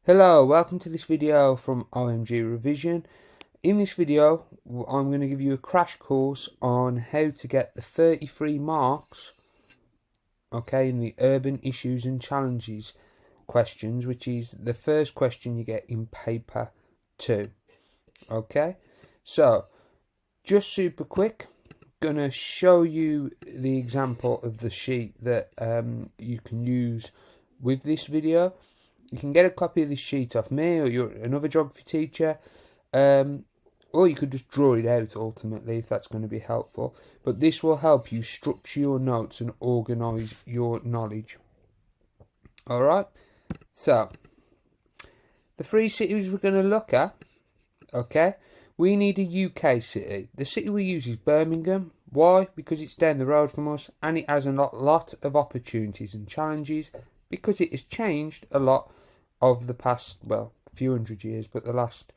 Hello, welcome to this video from OMG Revision. In this video, I'm going to give you a crash course on how to get the 33 marks, in the urban issues and challenges questions, which is the first question you get in paper 2. So just super quick, going to show you the example of the sheet that you can use with this video. You can get a copy of this sheet off me or another geography teacher, or you could just draw it out ultimately if that's going to be helpful. But this will help you structure your notes and organise your knowledge. Alright, so the three cities we're going to look at, we need a UK city. The city we use is Birmingham. Why? Because it's down the road from us and it has a lot of opportunities and challenges because it has changed a lot of the past, a few hundred years, but the last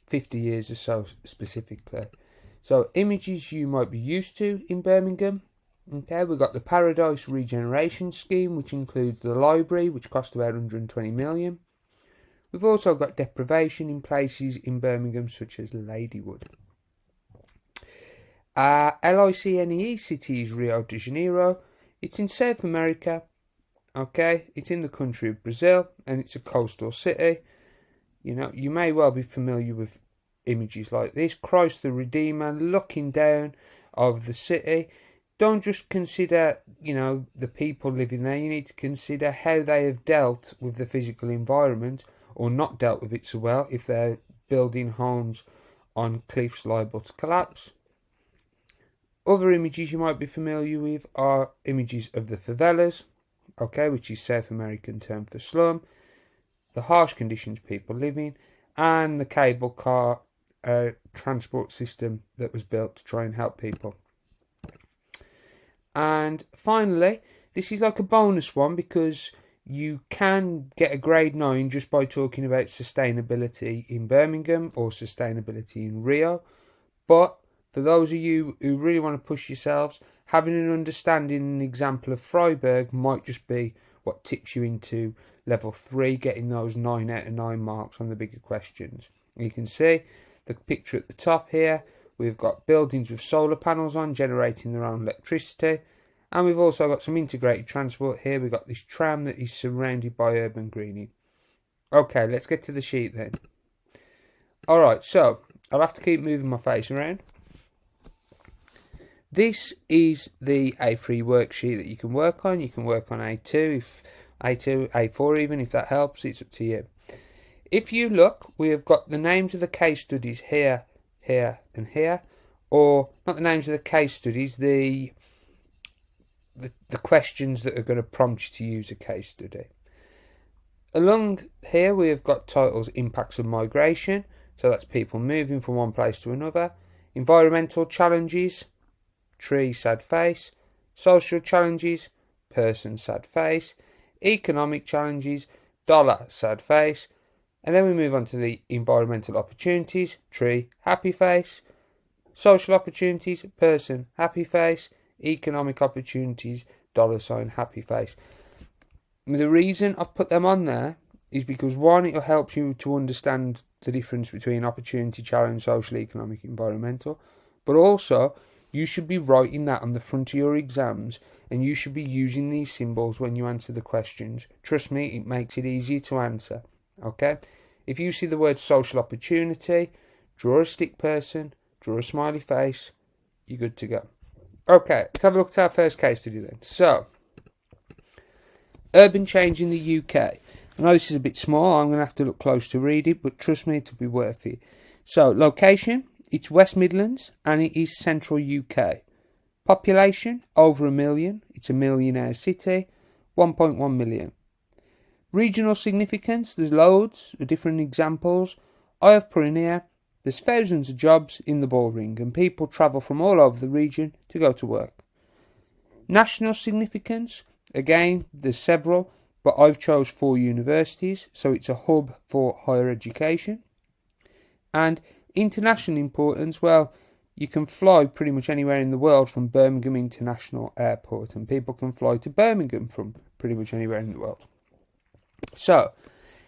50 years or so specifically. So images you might be used to in Birmingham. We've got the Paradise Regeneration scheme, which includes the library, which cost about 120 million. We've also got deprivation in places in Birmingham such as Ladywood. LICNE city is Rio de Janeiro. It's in South America. It's in the country of Brazil and it's a coastal city. You may well be familiar with images like this. Christ the Redeemer looking down of the city. Don't just consider, the people living there. You need to consider how they have dealt with the physical environment or not dealt with it so well if they're building homes on cliffs liable to collapse. Other images you might be familiar with are images of the favelas, which is South American term for slum, the harsh conditions people live in, and the cable car transport system that was built to try and help people. And finally, this is like a bonus one because you can get a grade 9 just by talking about sustainability in Birmingham or sustainability in Rio. But for those of you who really want to push yourselves, having an understanding and example of Freiburg might just be what tips you into level 3, getting those 9 out of 9 marks on the bigger questions. You can see the picture at the top here. We've got buildings with solar panels on, generating their own electricity. And we've also got some integrated transport here. We've got this tram that is surrounded by urban greening. Okay, let's get to the sheet then. Alright, so I'll have to keep moving my face around. This is the A3 worksheet that you can work on. You can work on A2, A4 even, if that helps. It's up to you. If you look, we have got the names of the case studies here, here, and here. Or, not the names of the case studies, the questions that are going to prompt you to use a case study. Along here, we have got titles, impacts of migration. So that's people moving from one place to another. Environmental challenges. Tree, sad face. Social challenges, person, sad face. Economic challenges, dollar, sad face. And then we move on to the environmental opportunities, tree, happy face. Social opportunities, person, happy face. Economic opportunities, dollar sign, happy face. The reason I've put them on there is because one, it'll help you to understand the difference between opportunity, challenge, social, economic, environmental. But also, you should be writing that on the front of your exams and you should be using these symbols when you answer the questions. Trust me, it makes it easier to answer. If you see the word social opportunity, draw a stick person, draw a smiley face, you're good to go. Let's have a look at our first case study then. So, urban change in the UK. I know this is a bit small, I'm going to have to look close to read it, but trust me, it'll be worth it. So, location, it's West Midlands and it is central UK. Population, over 1 million. It's a millionaire city, 1.1 million. Regional significance, there's loads of different examples. I have put in here, there's thousands of jobs in the ball ring and people travel from all over the region to go to work. National significance, again, there's several, but I've chose 4 universities, so it's a hub for higher education. And international importance, you can fly pretty much anywhere in the world from Birmingham International Airport, and people can fly to Birmingham from pretty much anywhere in the world. So,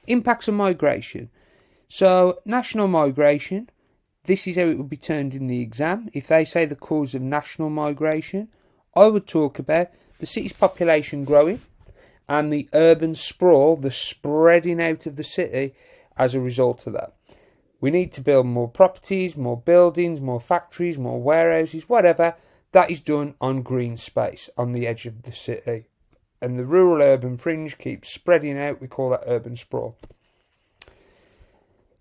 Impacts of migration. So, national migration, this is how it would be turned in the exam. If they say the cause of national migration, I would talk about the city's population growing and the urban sprawl, the spreading out of the city as a result of that. We need to build more properties, more buildings, more factories, more warehouses, whatever. That is done on green space on the edge of the city. And the rural-urban fringe keeps spreading out. We call that urban sprawl.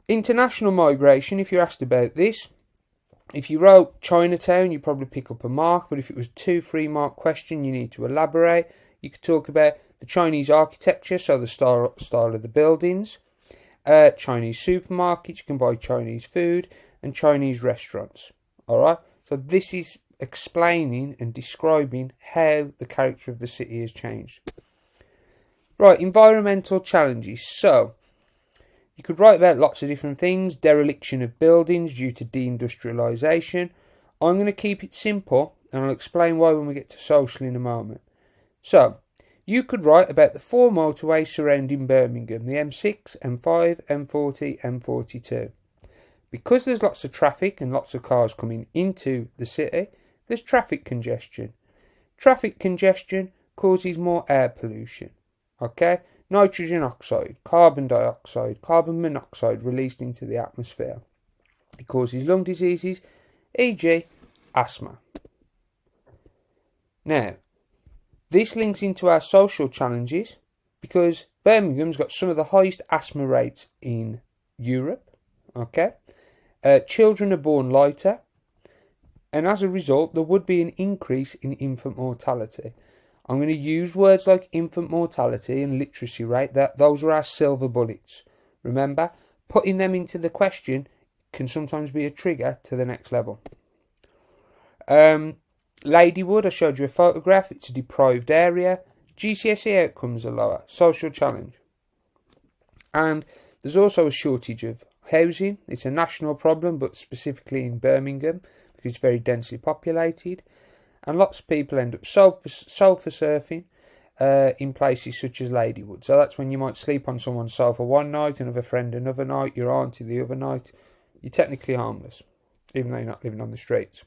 International migration, if you're asked about this, if you wrote Chinatown, you probably pick up a mark. But if it was a 2-3 mark question, you need to elaborate. You could talk about the Chinese architecture, so the style of the buildings. Chinese supermarkets, you can buy Chinese food, and Chinese restaurants. Alright, so this is explaining and describing how the character of the city has changed. Right, environmental challenges. So, you could write about lots of different things. Dereliction of buildings due to deindustrialisation. I'm going to keep it simple, and I'll explain why when we get to social in a moment. So, you could write about the 4 motorways surrounding Birmingham, the M6, M5, M40, M42. Because there's lots of traffic and lots of cars coming into the city, there's traffic congestion. Traffic congestion causes more air pollution. Okay? Nitrogen oxide, carbon dioxide, carbon monoxide released into the atmosphere. It causes lung diseases, e.g. asthma. Now, this links into our social challenges because Birmingham's got some of the highest asthma rates in Europe. Okay, children are born lighter, and as a result, there would be an increase in infant mortality. I'm going to use words like infant mortality and literacy rate. Those are our silver bullets. Remember, putting them into the question can sometimes be a trigger to the next level. Ladywood, I showed you a photograph. It's a deprived area. GCSE outcomes are lower. Social challenge. And there's also a shortage of housing. It's a national problem, but specifically in Birmingham because it's very densely populated. And lots of people end up sofa surfing in places such as Ladywood. So that's when you might sleep on someone's sofa one night, another friend another night, your auntie the other night. You're technically harmless, even though you're not living on the streets.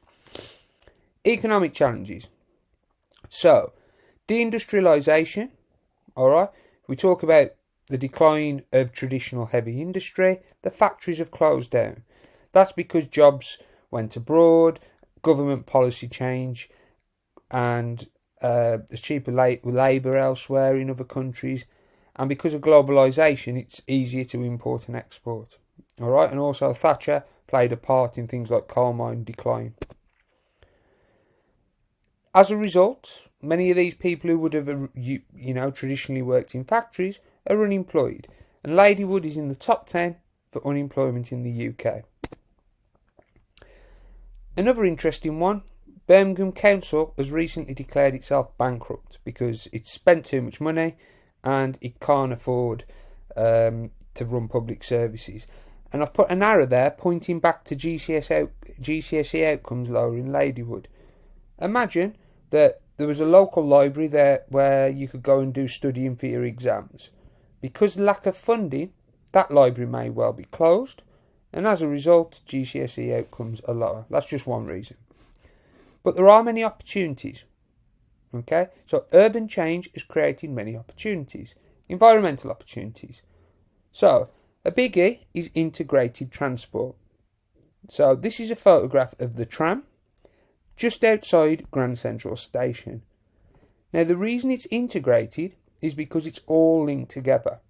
Economic challenges. So, deindustrialisation, alright, we talk about the decline of traditional heavy industry. The factories have closed down. That's because jobs went abroad, government policy change, and there's cheaper labour elsewhere in other countries, and because of globalisation it's easier to import and export. Alright, and also Thatcher played a part in things like coal mine decline. As a result, many of these people who would have traditionally worked in factories are unemployed, and Ladywood is in the top 10 for unemployment in the UK. Another interesting one, Birmingham Council has recently declared itself bankrupt because it's spent too much money and it can't afford to run public services. And I've put an arrow there pointing back to GCSE outcomes lower in Ladywood. Imagine that there was a local library there where you could go and do studying for your exams. Because of lack of funding, that library may well be closed, and as a result, GCSE outcomes are lower. That's just one reason. But there are many opportunities. Okay, so urban change is creating many opportunities, environmental opportunities. So a biggie is integrated transport. So this is a photograph of the tram just outside Grand Central Station. Now the reason it's integrated is because it's all linked together.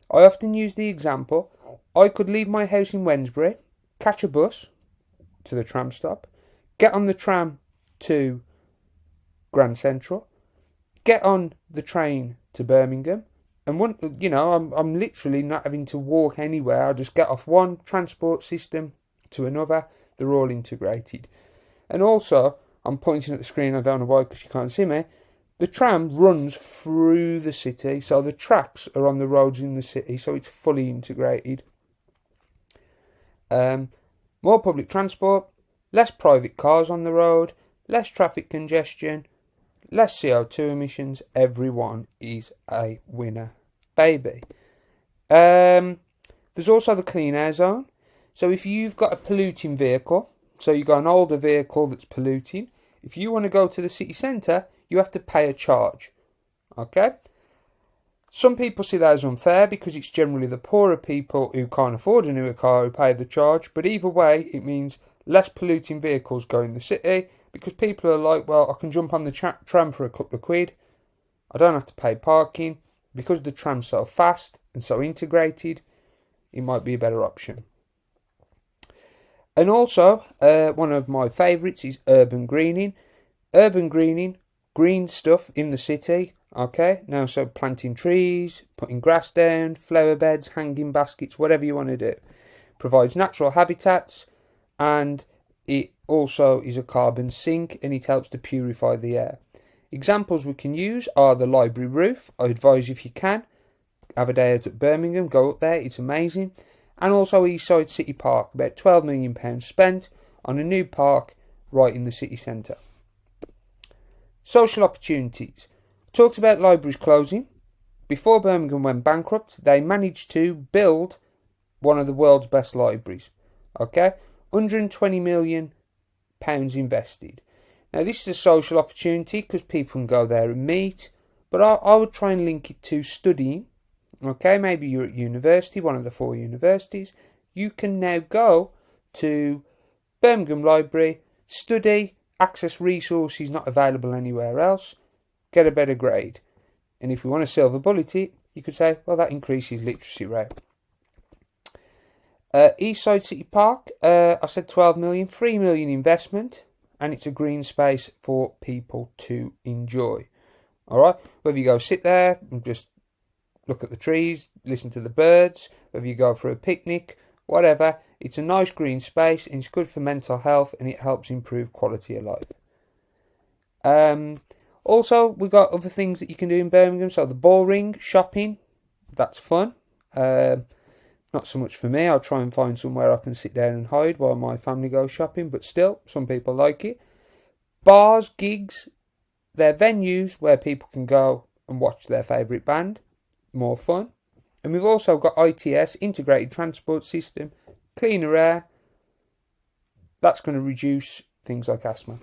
I often use the example, I could leave my house in Wednesbury, catch a bus to the tram stop, get on the tram to Grand Central, get on the train to Birmingham, and I'm literally not having to walk anywhere. I just get off one transport system to another. They're all integrated. And also, I'm pointing at the screen, I don't know why because you can't see me, the tram runs through the city, so the tracks are on the roads in the city, so it's fully integrated. More public transport, less private cars on the road, less traffic congestion, less CO2 emissions. Everyone is a winner, baby. There's also the clean air zone. So if you've got a polluting vehicle, so you've got an older vehicle that's polluting, if you want to go to the city centre, you have to pay a charge. Okay? Some people see that as unfair because it's generally the poorer people who can't afford a newer car who pay the charge, but either way, it means less polluting vehicles go in the city because people are like, well, I can jump on the tram for a couple of quid. I don't have to pay parking. Because the tram's so fast and so integrated, it might be a better option. And also, one of my favourites is urban greening. Urban greening, green stuff in the city. Okay, now so planting trees, putting grass down, flower beds, hanging baskets, whatever you want to do. Provides natural habitats, and it also is a carbon sink, and it helps to purify the air. Examples we can use are the library roof. I advise, if you can, have a day out at Birmingham, go up there, it's amazing. And also Eastside City Park, about £12 million spent on a new park right in the city centre. Social opportunities. Talked about libraries closing. Before Birmingham went bankrupt, they managed to build one of the world's best libraries. Okay, £120 million invested. Now this is a social opportunity because people can go there and meet, but I would try and link it to studying. Okay, maybe you're at university, one of the 4 universities. You can now go to Birmingham Library, study, access resources not available anywhere else, get a better grade. And if we want to silver bullet it, you could say, well, that increases literacy rate. Eastside City Park, I said 12 million, 3 million investment, and it's a green space for people to enjoy. Alright, whether you go sit there and just look at the trees, listen to the birds, whether you go for a picnic, whatever, it's a nice green space and it's good for mental health and it helps improve quality of life. Also, we've got other things that you can do in Birmingham, so the ball ring, shopping, that's fun. Not so much for me. I'll try and find somewhere I can sit down and hide while my family goes shopping, but still, some people like it. Bars, gigs, they're venues where people can go and watch their favourite band. More fun. And we've also got ITS, Integrated Transport System, cleaner air. That's going to reduce things like asthma.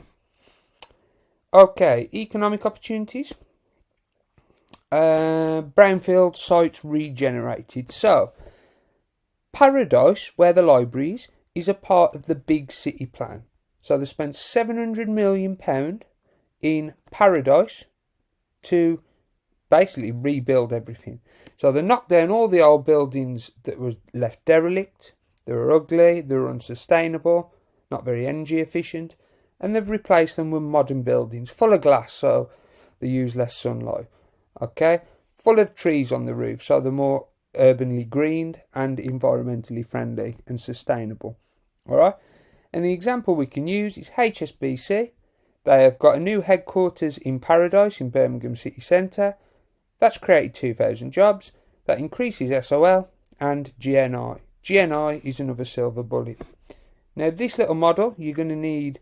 Okay, economic opportunities. Brownfield sites regenerated. So, Paradise, where the library is a part of the big city plan. So they spent £700 million in Paradise to basically rebuild everything. So they knocked down all the old buildings that were left derelict. They were ugly, they were unsustainable, not very energy efficient, and they've replaced them with modern buildings full of glass, so they use less sunlight. Okay, full of trees on the roof, so they're more urbanly greened and environmentally friendly and sustainable. Alright, and the example we can use is HSBC. They have got a new headquarters in Paradise in Birmingham city centre. That's created 2,000 jobs. That increases SOL and GNI. GNI is another silver bullet. Now this little model, you're going to need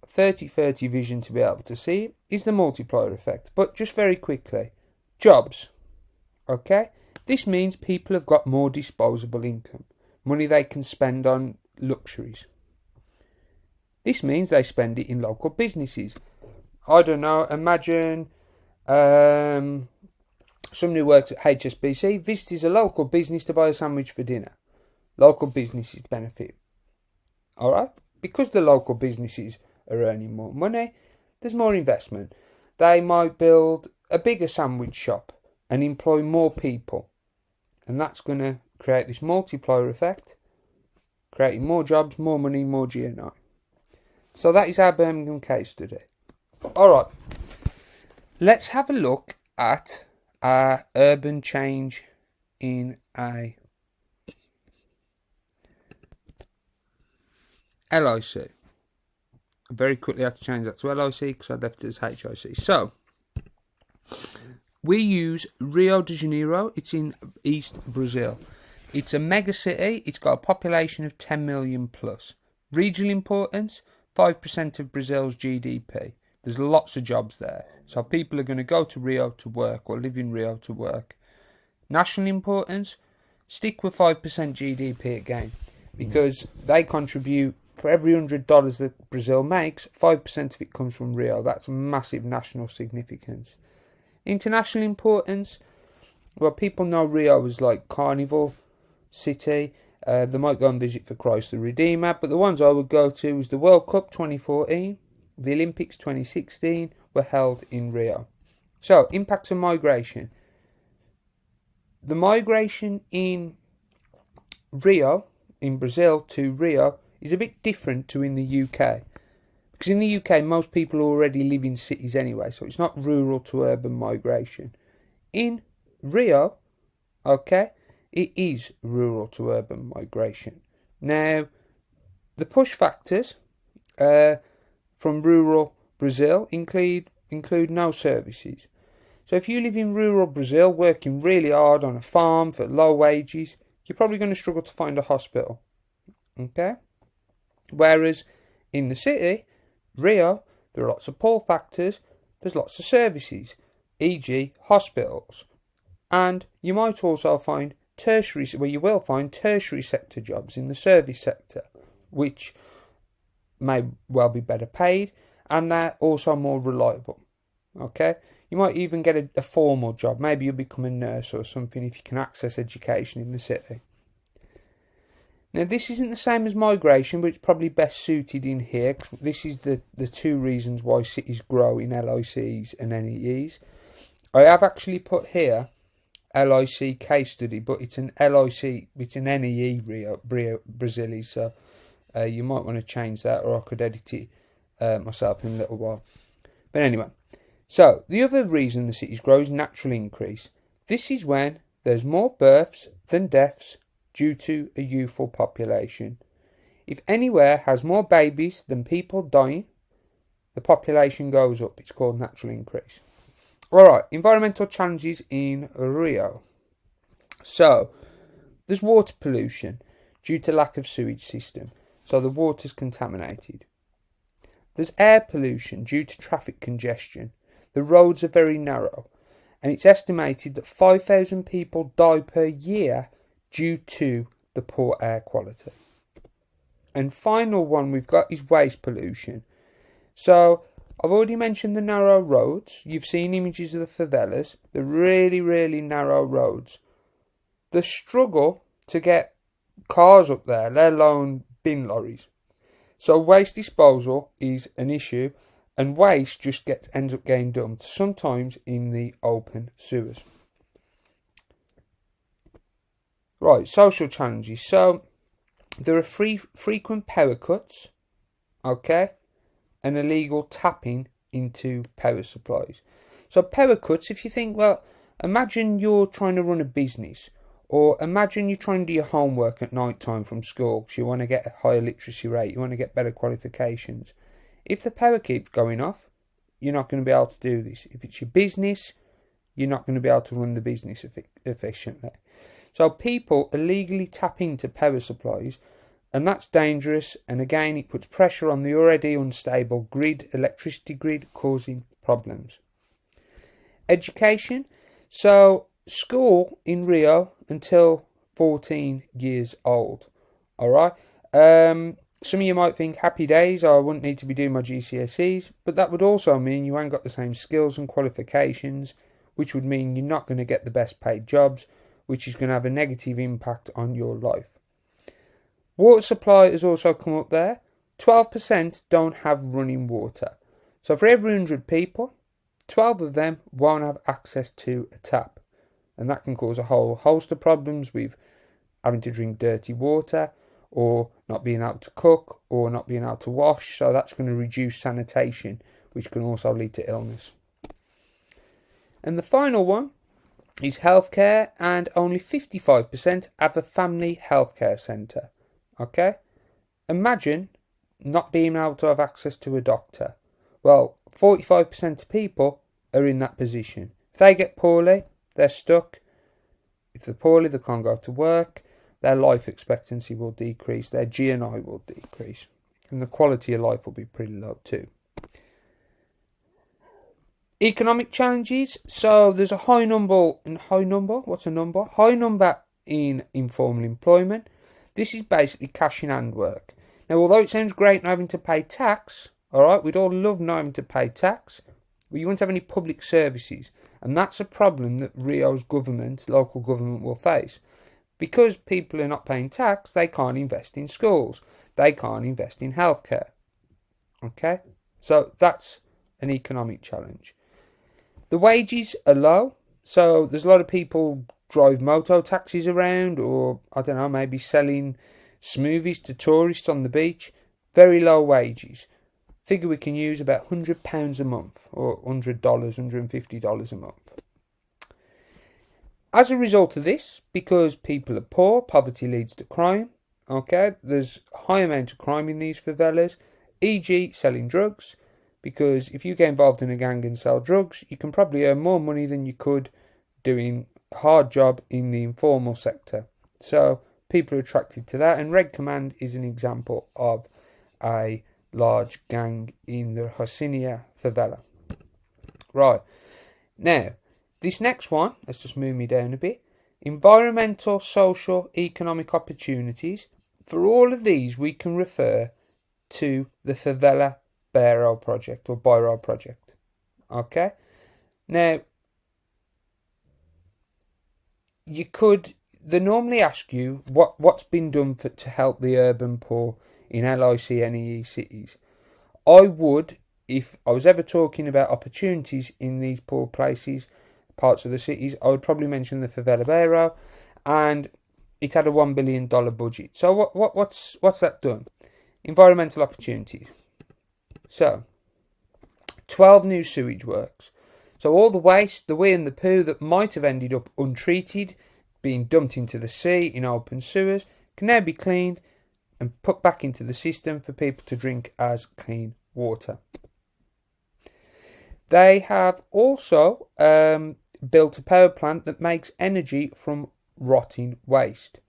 30-30 vision to be able to see it, is the multiplier effect. But just very quickly, jobs. Okay, this means people have got more disposable income, money they can spend on luxuries. This means they spend it in local businesses. I don't know, imagine somebody who works at HSBC visits a local business to buy a sandwich for dinner. Local businesses benefit. Alright? Because the local businesses are earning more money, there's more investment. They might build a bigger sandwich shop and employ more people. And that's going to create this multiplier effect, creating more jobs, more money, more GNI. So that is our Birmingham case study. Alright, let's have a look at our urban change in a LIC. I very quickly have to change that to LIC because I left it as HIC. So, we use Rio de Janeiro. It's in East Brazil. It's a mega city. It's got a population of 10 million plus. Regional importance, 5% of Brazil's GDP. There's lots of jobs there. So people are going to go to Rio to work or live in Rio to work. National importance, stick with 5% GDP again, because they contribute, for every $100 that Brazil makes, 5% of it comes from Rio. That's massive national significance. International importance, well, people know Rio as like Carnival City. They might go and visit for Christ the Redeemer, but the ones I would go to was the World Cup 2014, the Olympics 2016 were held in Rio. So, impacts of migration. The migration in Rio, in Brazil, to Rio is a bit different to in the UK. Because in the UK, most people already live in cities anyway, so it's not rural to urban migration. In Rio, okay, it is rural to urban migration. Now, the push factors from rural Brazil include no services. So if you live in rural Brazil working really hard on a farm for low wages, you're probably going to struggle to find a hospital. Okay? Whereas in the city, Rio, there are lots of pull factors, there's lots of services, e.g. hospitals. And you might also find tertiary sector jobs in the service sector, which may well be better paid, and they're also more reliable. Okay? You might even get a formal job. Maybe you'll become a nurse or something if you can access education in the city. Now, this isn't the same as migration, but it's probably best suited in here, because this is the two reasons why cities grow in LICs and NEEs. I have actually put here LIC case study, but it's an LIC, it's an NEE Brazil, so you might want to change that, or I could edit it myself in a little while. But anyway, so the other reason the cities grow is natural increase. This is when there's more births than deaths due to a youthful population. If anywhere has more babies than people dying, the population goes up. It's called natural increase. Alright, environmental challenges in Rio. So, there's water pollution due to lack of sewage system. So the water's contaminated. There's air pollution due to traffic congestion. The roads are very narrow. And it's estimated that 5,000 people die per year due to the poor air quality. And final one we've got is waste pollution. So, I've already mentioned the narrow roads. You've seen images of the favelas. The really, really narrow roads. The struggle to get cars up there, let alone bin lorries. So waste disposal is an issue, and waste just ends up getting dumped, sometimes in the open sewers. Right, social challenges. So, there are frequent power cuts, okay, and illegal tapping into power supplies. So, power cuts, if you think, well, imagine you're trying to run a business, or imagine you're trying to do your homework at night time from school because you want to get a higher literacy rate, you want to get better qualifications. If the power keeps going off, you're not going to be able to do this. If it's your business, you're not going to be able to run the business efficiently. So people illegally tap into power supplies, and that's dangerous, and again it puts pressure on the already unstable electricity grid, causing problems. Education. So school in Rio until 14 years old. Alright. Some of you might think happy days, I wouldn't need to be doing my GCSEs, but that would also mean you ain't got the same skills and qualifications, which would mean you're not going to get the best paid jobs, which is going to have a negative impact on your life. Water supply has also come up there. 12% don't have running water. So for every 100 people, 12 of them won't have access to a tap. And that can cause a whole host of problems with having to drink dirty water, or not being able to cook, or not being able to wash. So that's going to reduce sanitation, which can also lead to illness. And the final one is healthcare, and only 55% have a family healthcare centre. Okay? Imagine not being able to have access to a doctor. Well, 45% of people are in that position. If they get poorly, they're stuck. If they're poorly, they can't go to work. Their life expectancy will decrease. Their GNI will decrease. And the quality of life will be pretty low too. Economic challenges. So there's a high number. What's a number? High number in informal employment. This is basically cash in hand work. Now, although it sounds great not having to pay tax, alright, we'd all love not having to pay tax, but you won't have any public services. And that's a problem that Rio's government, local government, will face. Because people are not paying tax, they can't invest in schools. They can't invest in healthcare. Okay? So that's an economic challenge. The wages are low. So there's a lot of people drive moto taxis around, or I don't know, maybe selling smoothies to tourists on the beach. Very low wages. Figure we can use about £100 a month, or $100, $150 a month. As a result of this, because people are poor, poverty leads to crime. Okay, there's a high amount of crime in these favelas, e.g. selling drugs, because if you get involved in a gang and sell drugs, you can probably earn more money than you could doing a hard job in the informal sector. So people are attracted to that, and Red Command is an example of a large gang in the Hosinia favela. Right, now, this next one, let's just move me down a bit. Environmental, social, economic opportunities. For all of these, we can refer to the Favela Bairro project, or Bairro project. Okay? Now, they normally ask you what's been done to help the urban poor in LICNE cities. I would, if I was ever talking about opportunities in these poor places, parts of the cities, I would probably mention the Favela Bairro, and it had a $1 billion budget. So what's that done? Environmental opportunities. So 12 new sewage works. So all the waste, the wee and the poo that might have ended up untreated, being dumped into the sea in open sewers, can now be cleaned and put back into the system for people to drink as clean water. They have also built a power plant that makes energy from rotting waste.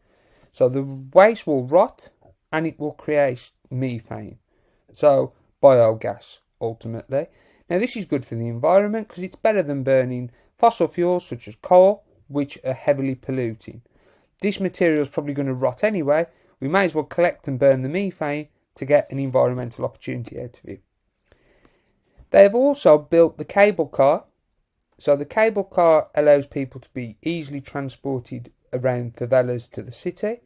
So the waste will rot and it will create methane. So biogas, ultimately. Now this is good for the environment because it's better than burning fossil fuels such as coal, which are heavily polluting. This material is probably going to rot anyway. We may as well collect and burn the methane to get an environmental opportunity out of it. They have also built the cable car. So the cable car allows people to be easily transported around favelas to the city.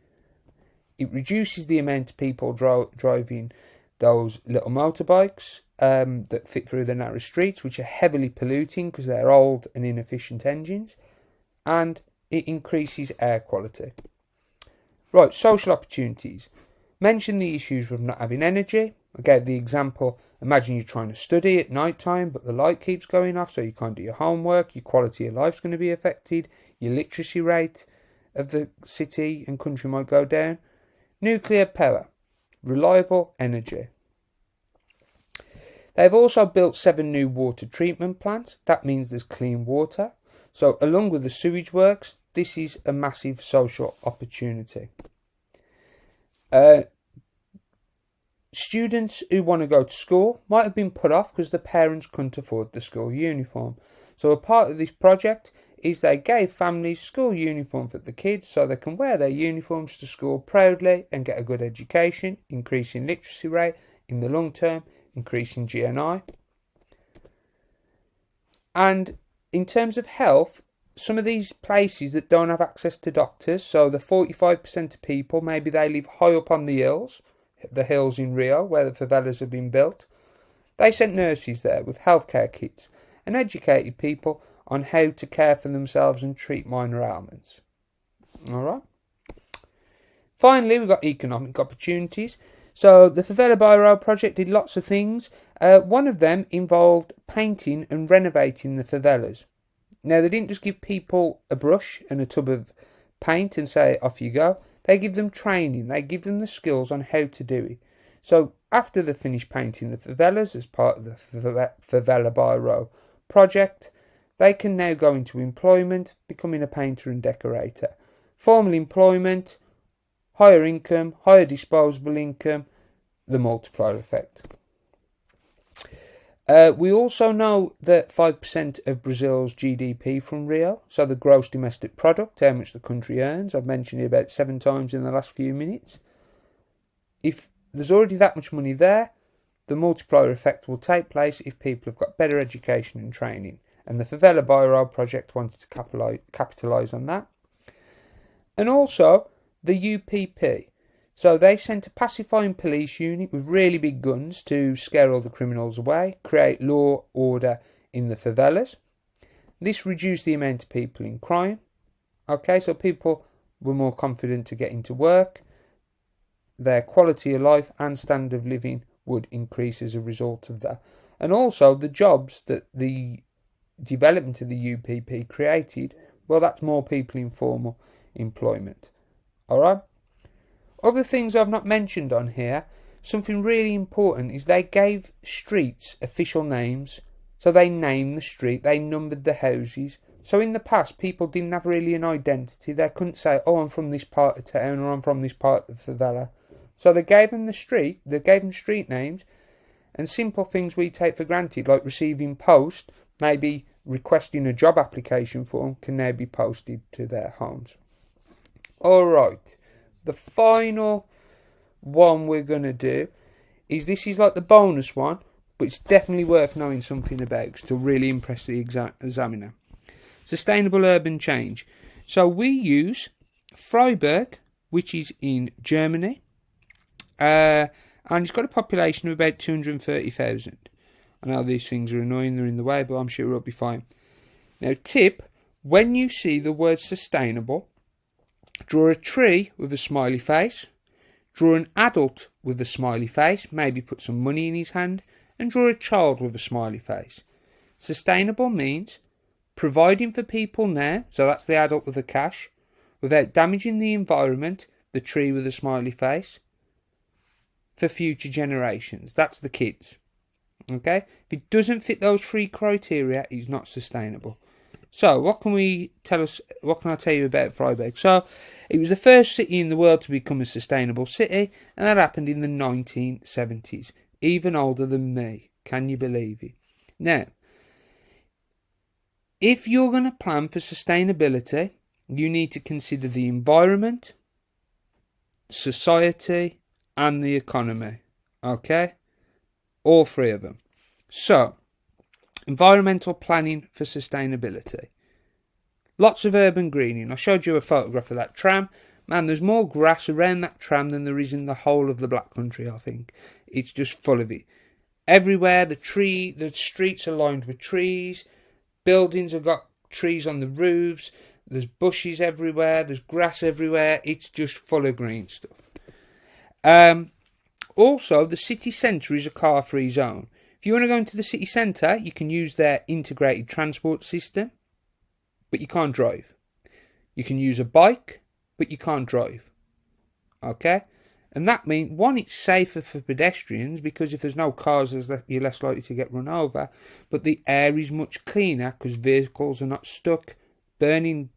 It reduces the amount of people driving those little motorbikes that fit through the narrow streets, which are heavily polluting because they're old and inefficient engines. And it increases air quality. Right, social opportunities. Mention the issues with not having energy. I gave the example, imagine you're trying to study at night time, but the light keeps going off, so you can't do your homework. Your quality of life's going to be affected. Your literacy rate of the city and country might go down. Nuclear power. Reliable energy. They've also built 7 new water treatment plants. That means there's clean water. So along with the sewage works, this is a massive social opportunity. Students who want to go to school might have been put off because the parents couldn't afford the school uniform. So a part of this project is they gave families school uniform for the kids so they can wear their uniforms to school proudly and get a good education, increasing literacy rate in the long term, increasing GNI. And in terms of health, some of these places that don't have access to doctors, so the 45% of people, maybe they live high up on the hills in Rio where the favelas have been built, they sent nurses there with healthcare kits and educated people on how to care for themselves and treat minor ailments. Alright. Finally, we've got economic opportunities. So the Favela Bairro project did lots of things. One of them involved painting and renovating the favelas. Now, they didn't just give people a brush and a tub of paint and say, off you go. They give them training. They give them the skills on how to do it. So after they finish painting the favelas as part of the Favela Bairro project, they can now go into employment, becoming a painter and decorator. Formal employment, higher income, higher disposable income, the multiplier effect. We also know that 5% of Brazil's GDP from Rio, so the gross domestic product, how much the country earns, I've mentioned it about 7 times in the last few minutes. If there's already that much money there, the multiplier effect will take place if people have got better education and training. And the Favela Bairro project wanted to capitalise on that. And also the UPP. So they sent a pacifying police unit with really big guns to scare all the criminals away, create law, order in the favelas. This reduced the amount of people in crime. Okay, so people were more confident to get into work. Their quality of life and standard of living would increase as a result of that. And also the jobs that the development of the UPP created, well, that's more people in formal employment. Alright? Other things I've not mentioned on here, something really important is they gave streets official names. So they named the street, they numbered the houses. So in the past, people didn't have really an identity. They couldn't say, oh, I'm from this part of town or I'm from this part of the favela. So they gave them street names, and simple things we take for granted, like receiving post, maybe requesting a job application form, can now be posted to their homes. Alright, the final one we're going to do is, this is like the bonus one, but it's definitely worth knowing something about because it'll really impress the examiner. Sustainable urban change. So we use Freiburg, which is in Germany, and it's got a population of about 230,000. I know these things are annoying, they're in the way, but I'm sure it'll be fine. Now, tip, when you see the word sustainable, draw a tree with a smiley face, draw an adult with a smiley face, maybe put some money in his hand, and draw a child with a smiley face. Sustainable means providing for people now, so that's the adult with the cash, without damaging the environment, the tree with a smiley face, for future generations. That's the kids. Okay? If it doesn't fit those 3 criteria, it's not sustainable. So, what can I tell you about Freiburg? So, it was the first city in the world to become a sustainable city, and that happened in the 1970s. Even older than me. Can you believe it? Now, if you're going to plan for sustainability, you need to consider the environment, society, and the economy. Okay? All 3 of them. So, environmental planning for sustainability. Lots of urban greening. I showed you a photograph of that tram. Man, there's more grass around that tram than there is in the whole of the Black Country, I think. It's just full of it. Everywhere, the streets are lined with trees. Buildings have got trees on the roofs. There's bushes everywhere. There's grass everywhere. It's just full of green stuff. Also, the city centre is a car-free zone. If you want to go into the city centre, you can use their integrated transport system, but you can't drive. You can use a bike, but you can't drive. Okay? And that means, one, it's safer for pedestrians, because if there's no cars, you're less likely to get run over. But the air is much cleaner because vehicles are not stuck burning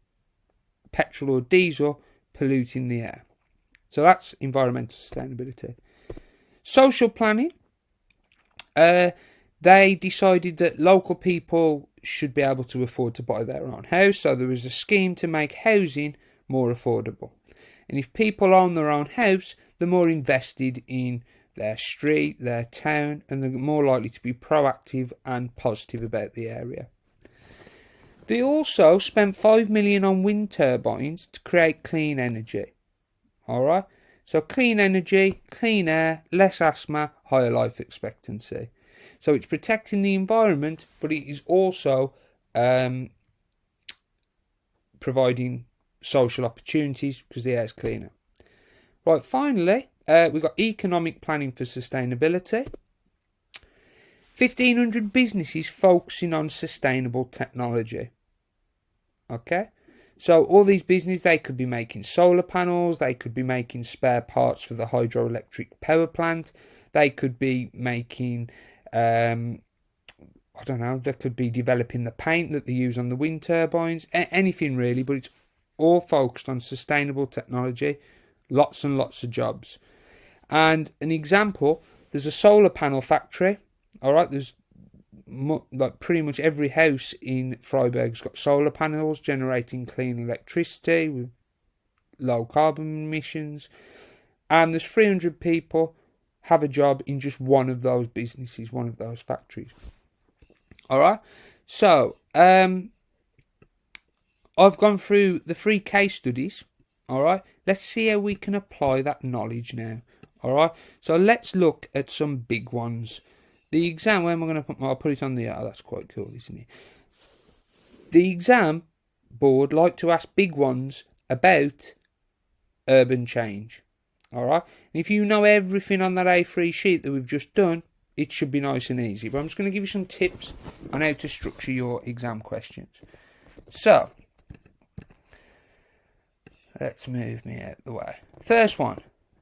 petrol or diesel, polluting the air. So that's environmental sustainability. Social planning. They decided that local people should be able to afford to buy their own house. So there was a scheme to make housing more affordable. And if people own their own house, they're more invested in their street, their town, and they're more likely to be proactive and positive about the area. They also spent 5 million on wind turbines to create clean energy. Alright? So clean energy, clean air, less asthma, higher life expectancy. So it's protecting the environment, but it is also providing social opportunities because the air is cleaner. Right, finally, we've got economic planning for sustainability. 1,500 businesses focusing on sustainable technology. Okay? So all these businesses, they could be making solar panels, they could be making spare parts for the hydroelectric power plant, they could be making, they could be developing the paint that they use on the wind turbines, anything really, but it's all focused on sustainable technology, lots and lots of jobs. And an example, there's a solar panel factory, alright, there's like pretty much every house in Freiburg's got solar panels generating clean electricity with low carbon emissions, and there's 300 people have a job in just one of those businesses, one of those factories. All right, so I've gone through the 3 case studies. All right, let's see how we can apply that knowledge now. All right, so let's look at some big ones. The exam, where am I going to put? I'll put it on the. Oh, that's quite cool, isn't it? The exam board like to ask big ones about urban change. All right, and if you know everything on that A3 sheet that we've just done, it should be nice and easy. But I'm just going to give you some tips on how to structure your exam questions. So let's move me out the way. First one.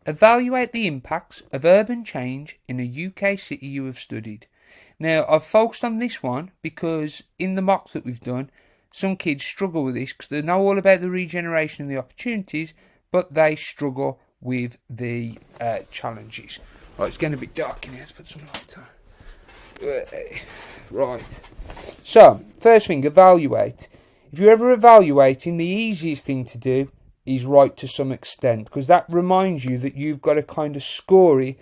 Evaluate the impacts of urban change in a UK city you have studied. Now, I've focused on this one because in the mocks that we've done, some kids struggle with this because they know all about the regeneration and the opportunities, but they struggle with the challenges. Right, it's getting a bit dark in here. Let's put some light on. Right. So, first thing, evaluate. If you're ever evaluating, the easiest thing to do is right to some extent, because that reminds you that you've got to kind of score it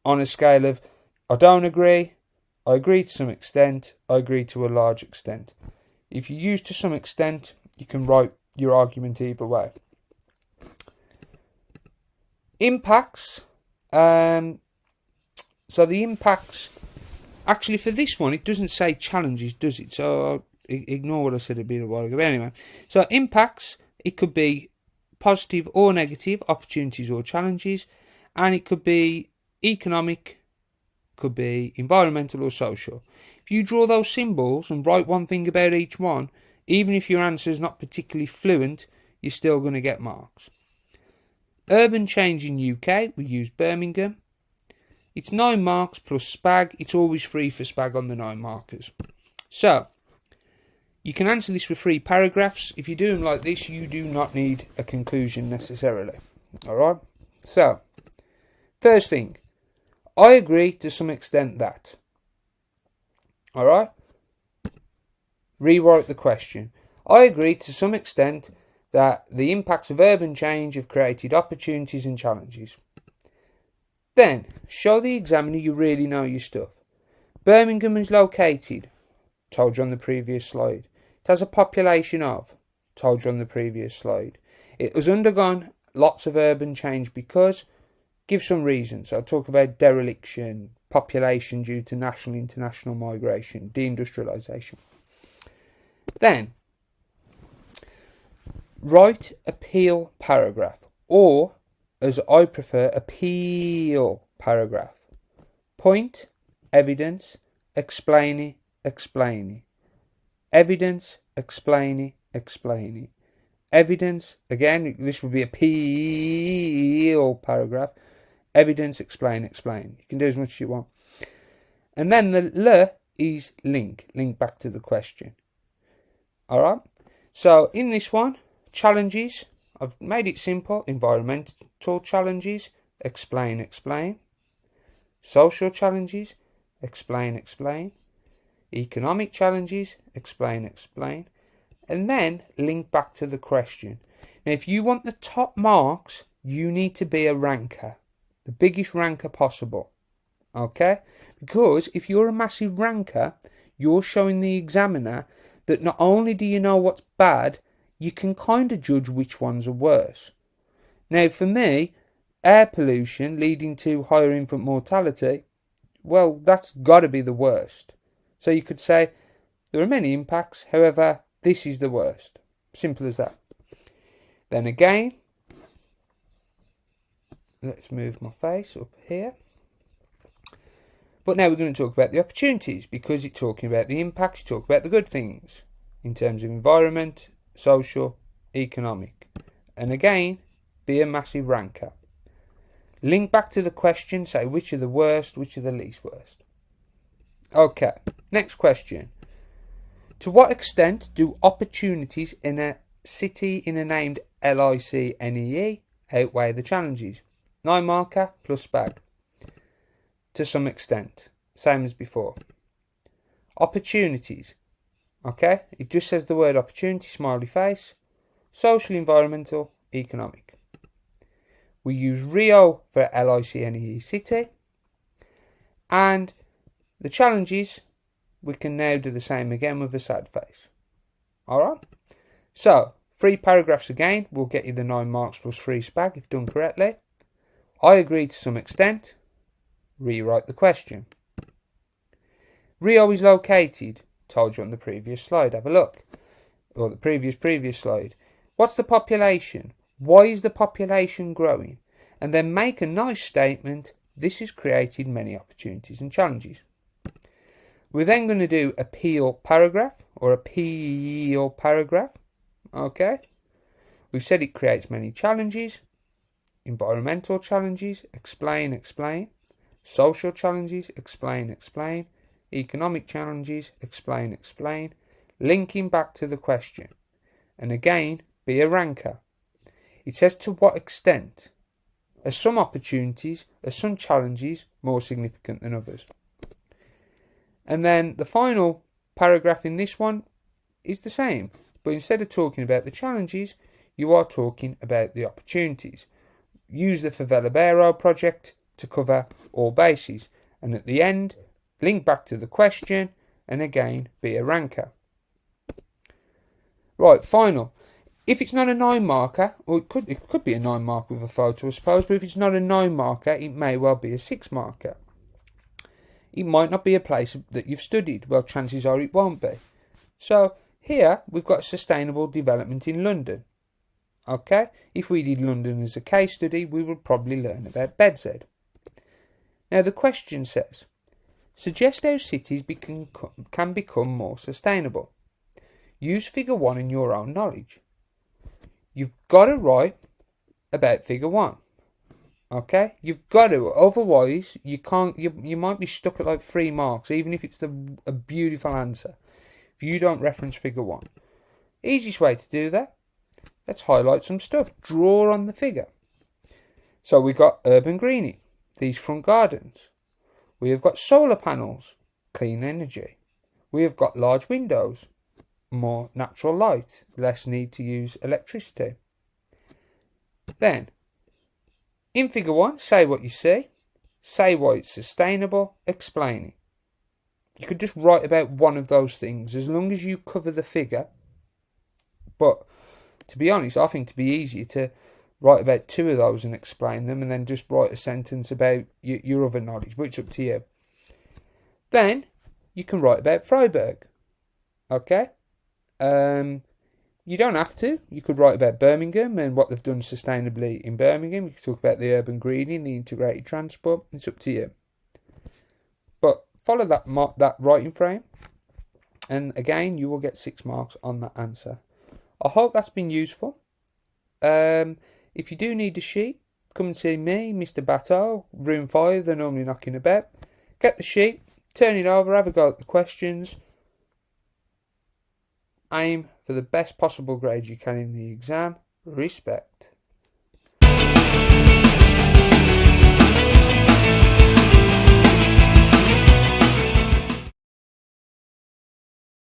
on a scale of I don't agree, I agree to some extent, I agree to a large extent. If you use to some extent, you can write your argument either way. Impacts. So the impacts, actually for this one, it doesn't say challenges, does it? So ignore what I said a bit a while ago. But anyway, so impacts, it could be positive or negative, opportunities or challenges, and it could be economic, could be environmental or social. If you draw those symbols and write one thing about each one, even if your answer is not particularly fluent, you're still going to get marks. Urban change in UK, we use Birmingham. It's 9 marks plus SPAG. It's always free for SPAG on the 9 markers. So you can answer this with 3 paragraphs. If you do them like this, you do not need a conclusion necessarily. Alright? So, first thing, I agree to some extent that. Alright? Rewrite the question. I agree to some extent that the impacts of urban change have created opportunities and challenges. Then, show the examiner you really know your stuff. Birmingham is located, told you on the previous slide. It has a population of, told you on the previous slide. It has undergone lots of urban change because, give some reasons. I'll talk about dereliction, population due to national international migration, deindustrialisation. Then, write appeal paragraph, or, as I prefer, appeal paragraph. Point, evidence, explaining. Evidence, explaining. Evidence, again, this would be appeal paragraph. Evidence, explain. You can do as much as you want. And then the L is link back to the question. Alright, so in this one, challenges, I've made it simple. Environmental challenges, explain. Social challenges, explain. Economic challenges, explain. And then link back to the question. Now, if you want the top marks, you need to be a ranker. The biggest ranker possible. Okay? Because if you're a massive ranker, you're showing the examiner that not only do you know what's bad, you can kind of judge which ones are worse. Now, for me, air pollution leading to higher infant mortality, well, that's got to be the worst. So you could say, there are many impacts, however, this is the worst. Simple as that. Then again, let's move my face up here. But now we're going to talk about the opportunities, because it's talking about the impacts, talk about the good things in terms of environment, social, economic. And again, be a massive ranker. Link back to the question, say which are the worst, which are the least worst. Okay, next question. To what extent do opportunities in a city in a named LICNEE outweigh the challenges? 9 marker plus SPAG. To some extent, same as before. Opportunities. Okay, it just says the word opportunity, smiley face. Social, environmental, economic. We use Rio for LICNE city. And the challenges, we can now do the same again with a sad face. Alright? So, 3 paragraphs again will get you the 9 marks plus 3 spag if done correctly. I agree to some extent. Rewrite the question. Rio is located, told you on the previous slide, have a look. Or the previous slide. What's the population? Why is the population growing? And then make a nice statement. This has created many opportunities and challenges. We're then going to do a PEAL paragraph or a PEAL paragraph. Okay. We've said it creates many challenges. Environmental challenges, explain. Social challenges, explain. Economic challenges, explain. Linking back to the question. And again, be a ranker. It says to what extent. Are some opportunities, are some challenges more significant than others? And then the final paragraph in this one is the same. But instead of talking about the challenges, you are talking about the opportunities. Use the Favela Barrow project to cover all bases. And at the end, link back to the question and again, be a ranker. Right, final. If it's not a 9 marker, or it could be a 9 marker with a photo, I suppose, but if it's not a 9 marker, it may well be a 6 marker. It might not be a place that you've studied. Well, chances are it won't be. So here we've got sustainable development in London. Okay, if we did London as a case study, we would probably learn about Bedzed. Now the question says, suggest how cities can become more sustainable. Use figure 1 in your own knowledge. You've got to write about figure 1. Okay, you've got to, otherwise you can't. You might be stuck at like 3 marks, even if it's a beautiful answer, if you don't reference figure 1. Easiest way to do that, let's highlight some stuff. Draw on the figure. So we've got urban greening, these front gardens. We have got solar panels, clean energy. We have got large windows, more natural light, less need to use electricity. Then, in figure 1, say what you see, say why it's sustainable, explain it. You could just write about one of those things as long as you cover the figure. But to be honest, I think it'd be easier to write about 2 of those and explain them, and then just write a sentence about your other knowledge, but it's up to you. Then you can write about Freiburg. Okay? You don't have to. You could write about Birmingham and what they've done sustainably in Birmingham. You could talk about the urban greening, the integrated transport. It's up to you. But follow that writing frame, and again, you will get 6 marks on that answer. I hope that's been useful. If you do need a sheet, come and see me, Mr. Bateau, room 5. They're normally knocking about. Get the sheet, turn it over, have a go at the questions. Aim for the best possible grade you can in the exam. Respect.